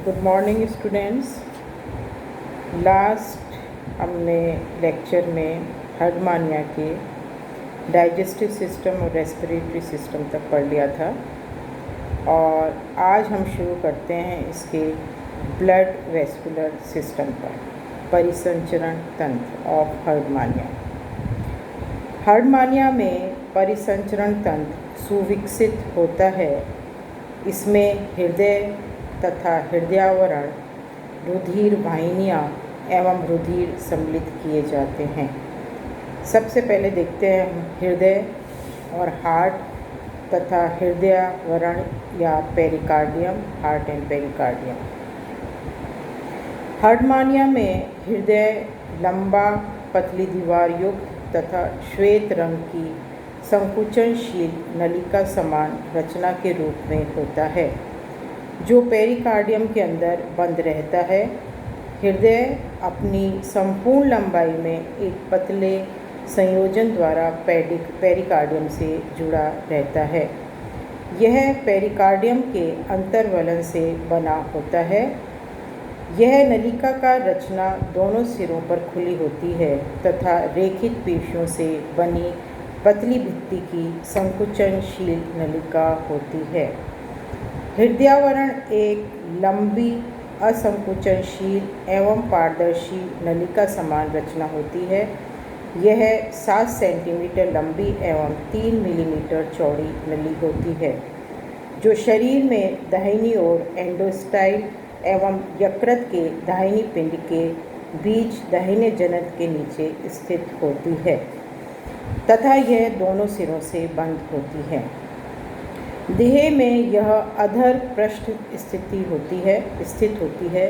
Good morning students. Last हमने lecture में Herdmania के डाइजेस्टिव सिस्टम और रेस्पिरेटरी सिस्टम तक पढ़ लिया था और आज हम शुरू करते हैं इसके ब्लड वेस्कुलर सिस्टम पर, परिसंचरण तंत्र ऑफ हर्डमानिया। हर्डमानिया में परिसंचरण तंत्र सुविकसित होता है। इसमें हृदय तथा हृदयावरण, रुधिर वाहिनियाँ एवं रुधिर सम्मिलित किए जाते हैं। सबसे पहले देखते हैं हृदय और हार्ट तथा हृदयावरण या pericardium, heart and pericardium. Herdmania में हृदय लंबा, पतली दीवार युक्त तथा श्वेत रंग की संकुचनशील नलिका समान रचना के रूप में होता है, जो पेरिकार्डियम के अंदर बंद रहता है। हृदय अपनी संपूर्ण लंबाई में एक पतले संयोजन द्वारा पेरिकार्डियम से जुड़ा रहता है। यह पेरिकार्डियम के अंतर्वलन से बना होता है। यह नलिका का रचना दोनों सिरों पर खुली होती है तथा रेखित पेशियों से बनी पतली भित्ति की संकुचनशील नलिका होती है। हृदयावरण एक लंबी, असंकुचनशील एवं पारदर्शी नलिका समान रचना होती है। यह 7 सेंटीमीटर लंबी एवं 3 मिलीमीटर चौड़ी नली होती है, जो शरीर में दाहिनी ओर एंडोस्टाइल एवं यकृत के दाहिनी पिंड के बीच दाहिने जनन के नीचे स्थित होती है तथा यह दोनों सिरों से बंद होती है। देह में यह अधर पृष्ठ स्थित होती है।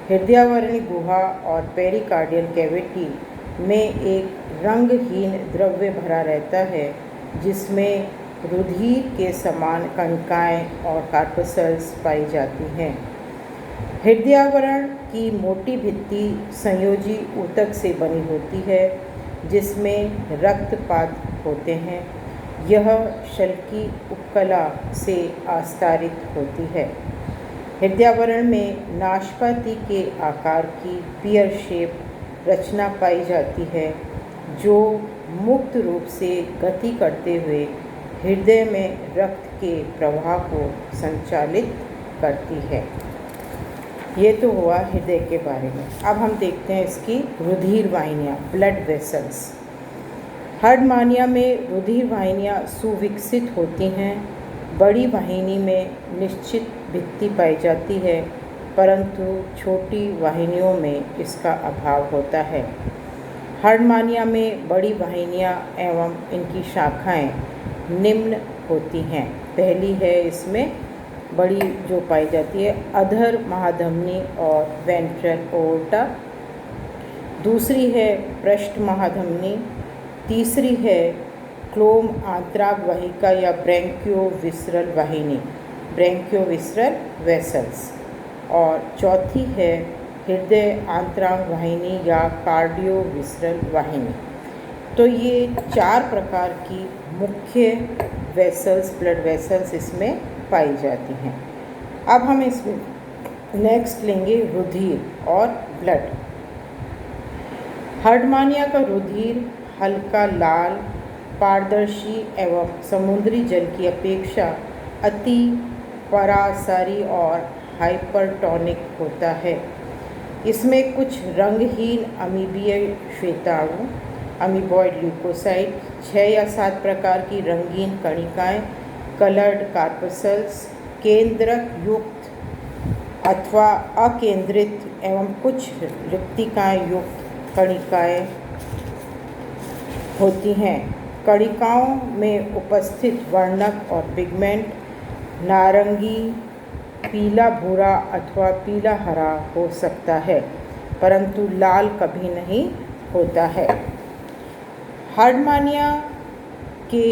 हृदयावरणी गुहा और पेरिकार्डियल कैविटी में एक रंगहीन द्रव्य भरा रहता है, जिसमें रुधिर के समान कणिकाएँ और कार्पसल्स पाई जाती हैं। हृदयावरण की मोटी भित्ति संयोजी ऊतक से बनी होती है, जिसमें रक्तपात होते हैं। यह शल्की उपकला से आस्तारित होती है। हृदयावरण में नाशपाती के आकार की पियर शेप रचना पाई जाती है, जो मुक्त रूप से गति करते हुए हृदय में रक्त के प्रवाह को संचालित करती है। ये तो हुआ हृदय के बारे में। अब हम देखते हैं इसकी रुधिर वाहिनियाँ, ब्लड वेसल्स। हर्डमानिया में रुधिर वाहिनियाँ सुविकसित होती हैं। बड़ी वाहिनी में निश्चित भित्ति पाई जाती है, परंतु छोटी वाहिनियों में इसका अभाव होता है। हर्डमानिया में बड़ी वाहिनियाँ एवं इनकी शाखाएं निम्न होती हैं। पहली है इसमें बड़ी जो पाई जाती है अधर महाधमनी और वेंट्रल एओर्टा। दूसरी है पृष्ठ महाधमनी। तीसरी है क्लोम आंतरांग वाहिका या ब्रैंकियोविसरल वाहिनी, ब्रैंकियोविसरल वेसल्स। और चौथी है हृदय आंतरांग वाहिनी या कार्डियोविसरल वाहिनी। तो ये 4 प्रकार की मुख्य वेसल्स, ब्लड वेसल्स इसमें पाई जाती हैं। अब हम इसमें नेक्स्ट लेंगे रुधिर और ब्लड। हर्डमानिया का रुधिर हल्का लाल, पारदर्शी एवं समुद्री जल की अपेक्षा अति परासारी और हाइपरटोनिक होता है। इसमें कुछ रंगहीन अमीबीय श्वेताणु, अमीबॉइड ल्यूकोसाइट, 6 या 7 प्रकार की रंगीन कणिकाएँ, कलर्ड कार्पसल्स, केंद्रक युक्त अथवा अकेंद्रित एवं कुछ रिक्तिकाएँ युक्त कणिकाएँ होती हैं। कणिकाओं में उपस्थित वर्णक और पिगमेंट नारंगी, पीला भूरा अथवा पीला हरा हो सकता है, परंतु लाल कभी नहीं होता है। हर्डमानिया के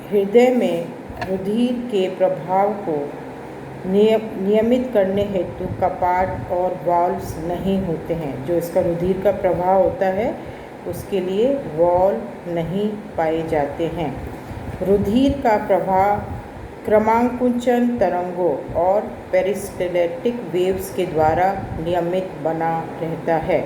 हृदय में रुधिर के प्रवाह को नियमित करने हेतु कपाट और वाल्व्स नहीं होते हैं। जो इसका रुधिर का प्रवाह होता है उसके लिए वाल्व नहीं पाए जाते हैं। रुधिर का प्रवाह क्रमांकुचन तरंगों और पेरिस्टेलेटिक वेव्स के द्वारा नियमित बना रहता है।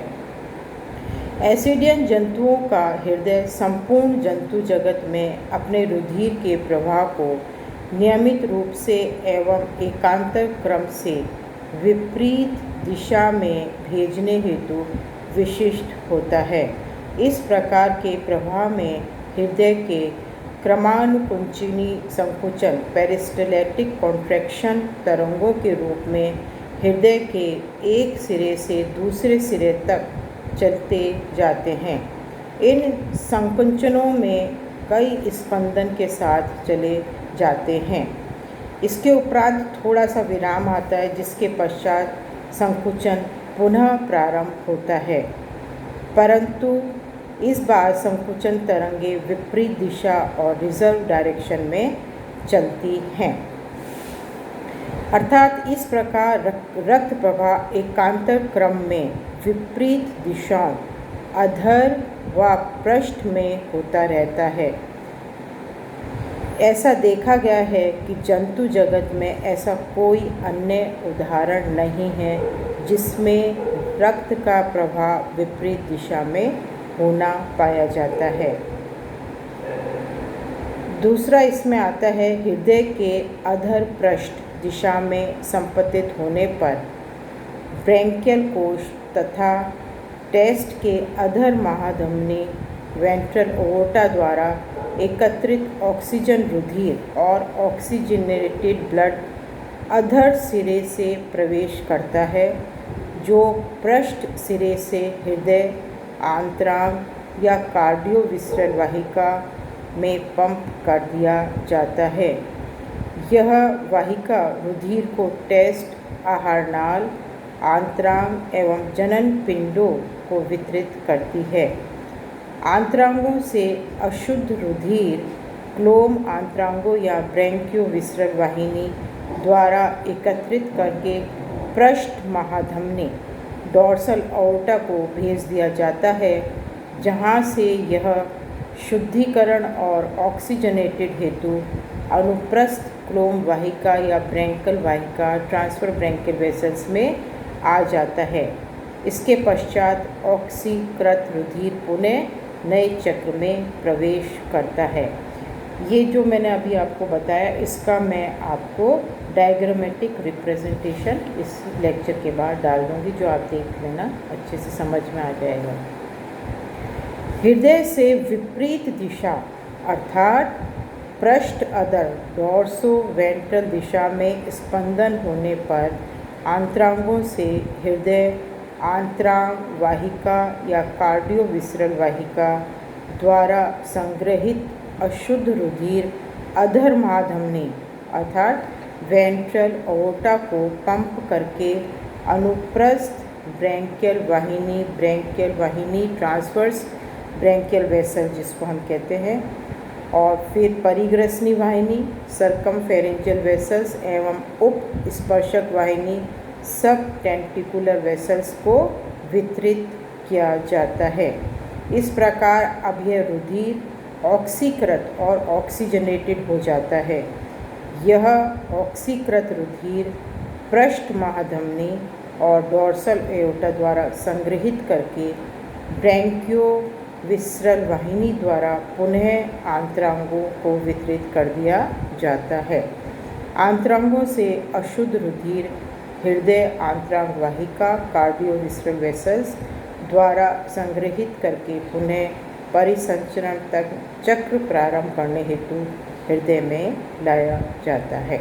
एसिडियन जंतुओं का हृदय संपूर्ण जंतु जगत में अपने रुधिर के प्रवाह को नियमित रूप से एवं एकांतर क्रम से विपरीत दिशा में भेजने हेतु विशिष्ट होता है। इस प्रकार के प्रवाह में हृदय के क्रमानुकुंचनी संकुचन पेरिस्टेलेटिक कॉन्ट्रैक्शन तरंगों के रूप में हृदय के एक सिरे से दूसरे सिरे तक चलते जाते हैं। इन संकुचनों में कई स्पंदन के साथ चले जाते हैं। इसके उपरांत थोड़ा सा विराम आता है, जिसके पश्चात संकुचन पुनः प्रारंभ होता है, परंतु इस बार संकुचन तरंगे विपरीत दिशा और रिजर्व डायरेक्शन में चलती हैं। अर्थात इस प्रकार रक्त प्रवाह एकांतर क्रम में विपरीत दिशाओं अधर व पृष्ठ में होता रहता है। ऐसा देखा गया है कि जंतु जगत में ऐसा कोई अन्य उदाहरण नहीं है जिसमें रक्त का प्रवाह विपरीत दिशा में होना पाया जाता है। दूसरा इसमें आता है हृदय के अधर पृष्ठ दिशा में संपतित होने पर ब्रैंकियल कोश तथा टेस्ट के अधर महाधमनी वेंट्रल ओवोटा द्वारा एकत्रित ऑक्सीजन रुधिर और ऑक्सीजनेटेड ब्लड अधर सिरे से प्रवेश करता है, जो पृष्ठ सिरे से हृदय आंतरांग या कार्डियोविसरल वाहिका में पंप कर दिया जाता है। यह वाहिका रुधिर को टेस्ट, आहारनाल, आंतरांग एवं जनन पिंडों को वितरित करती है। आंतरांगों से अशुद्ध रुधिर क्लोम आंतरांगों या ब्रैंकियोविसरल वाहिनी द्वारा एकत्रित करके पृष्ठ महाधमनी डॉर्सल अओर्टा को भेज दिया जाता है, जहां से यह शुद्धिकरण और ऑक्सीजनेटेड हेतु अनुप्रस्थ क्लोम वाहिका या ब्रैंकल वाहिका ट्रांसफर ब्रैंकियल वेसल्स में आ जाता है। इसके पश्चात ऑक्सीकृत रुधिर पुनः नए चक्र में प्रवेश करता है। ये जो मैंने अभी आपको बताया, इसका मैं आपको डायग्रामेटिक रिप्रेजेंटेशन इस लेक्चर के बाद डाल दूँगी, जो आप देख लेना, अच्छे से समझ में आ जाएगा। हृदय से विपरीत दिशा अर्थात पृष्ठ अधर डॉर्सो वेंट्रल दिशा में स्पंदन होने पर आंतरांगों से हृदय आंतरांग वाहिका या कार्डियोविसरल वाहिका द्वारा संग्रहित अशुद्ध रुधिर अधर महाधमनी अर्थात वेंट्रल ओवोटा को पंप करके अनुप्रस्थ ब्रैंकियल वाहिनी ट्रांसवर्स ब्रैंकियल वेसल जिसको हम कहते हैं, और फिर परिग्रसनी वाहिनी सर्कमफेरेंजियल वेसल्स एवं उप स्पर्शक वाहिनी सब टेंटिकुलर वेसल्स को वितरित किया जाता है। इस प्रकार अब यह रुधिर ऑक्सीकृत और ऑक्सीजनेटेड हो जाता है। यह ऑक्सीकृत रुधिर पृष्ठ महाधमनी और डॉर्सल एओर्टा द्वारा संग्रहित करके ब्रैंकियोविसरल वाहिनी द्वारा पुनः आंतरांगों को वितरित कर दिया जाता है। आंतरांगों से अशुद्ध रुधिर हृदय आंतरांग वाहिका कार्डियोविसरल वेसल्स द्वारा संग्रहित करके पुनः परिसंचरण तक चक्र प्रारंभ करने हेतु हृदय में लाया जाता है।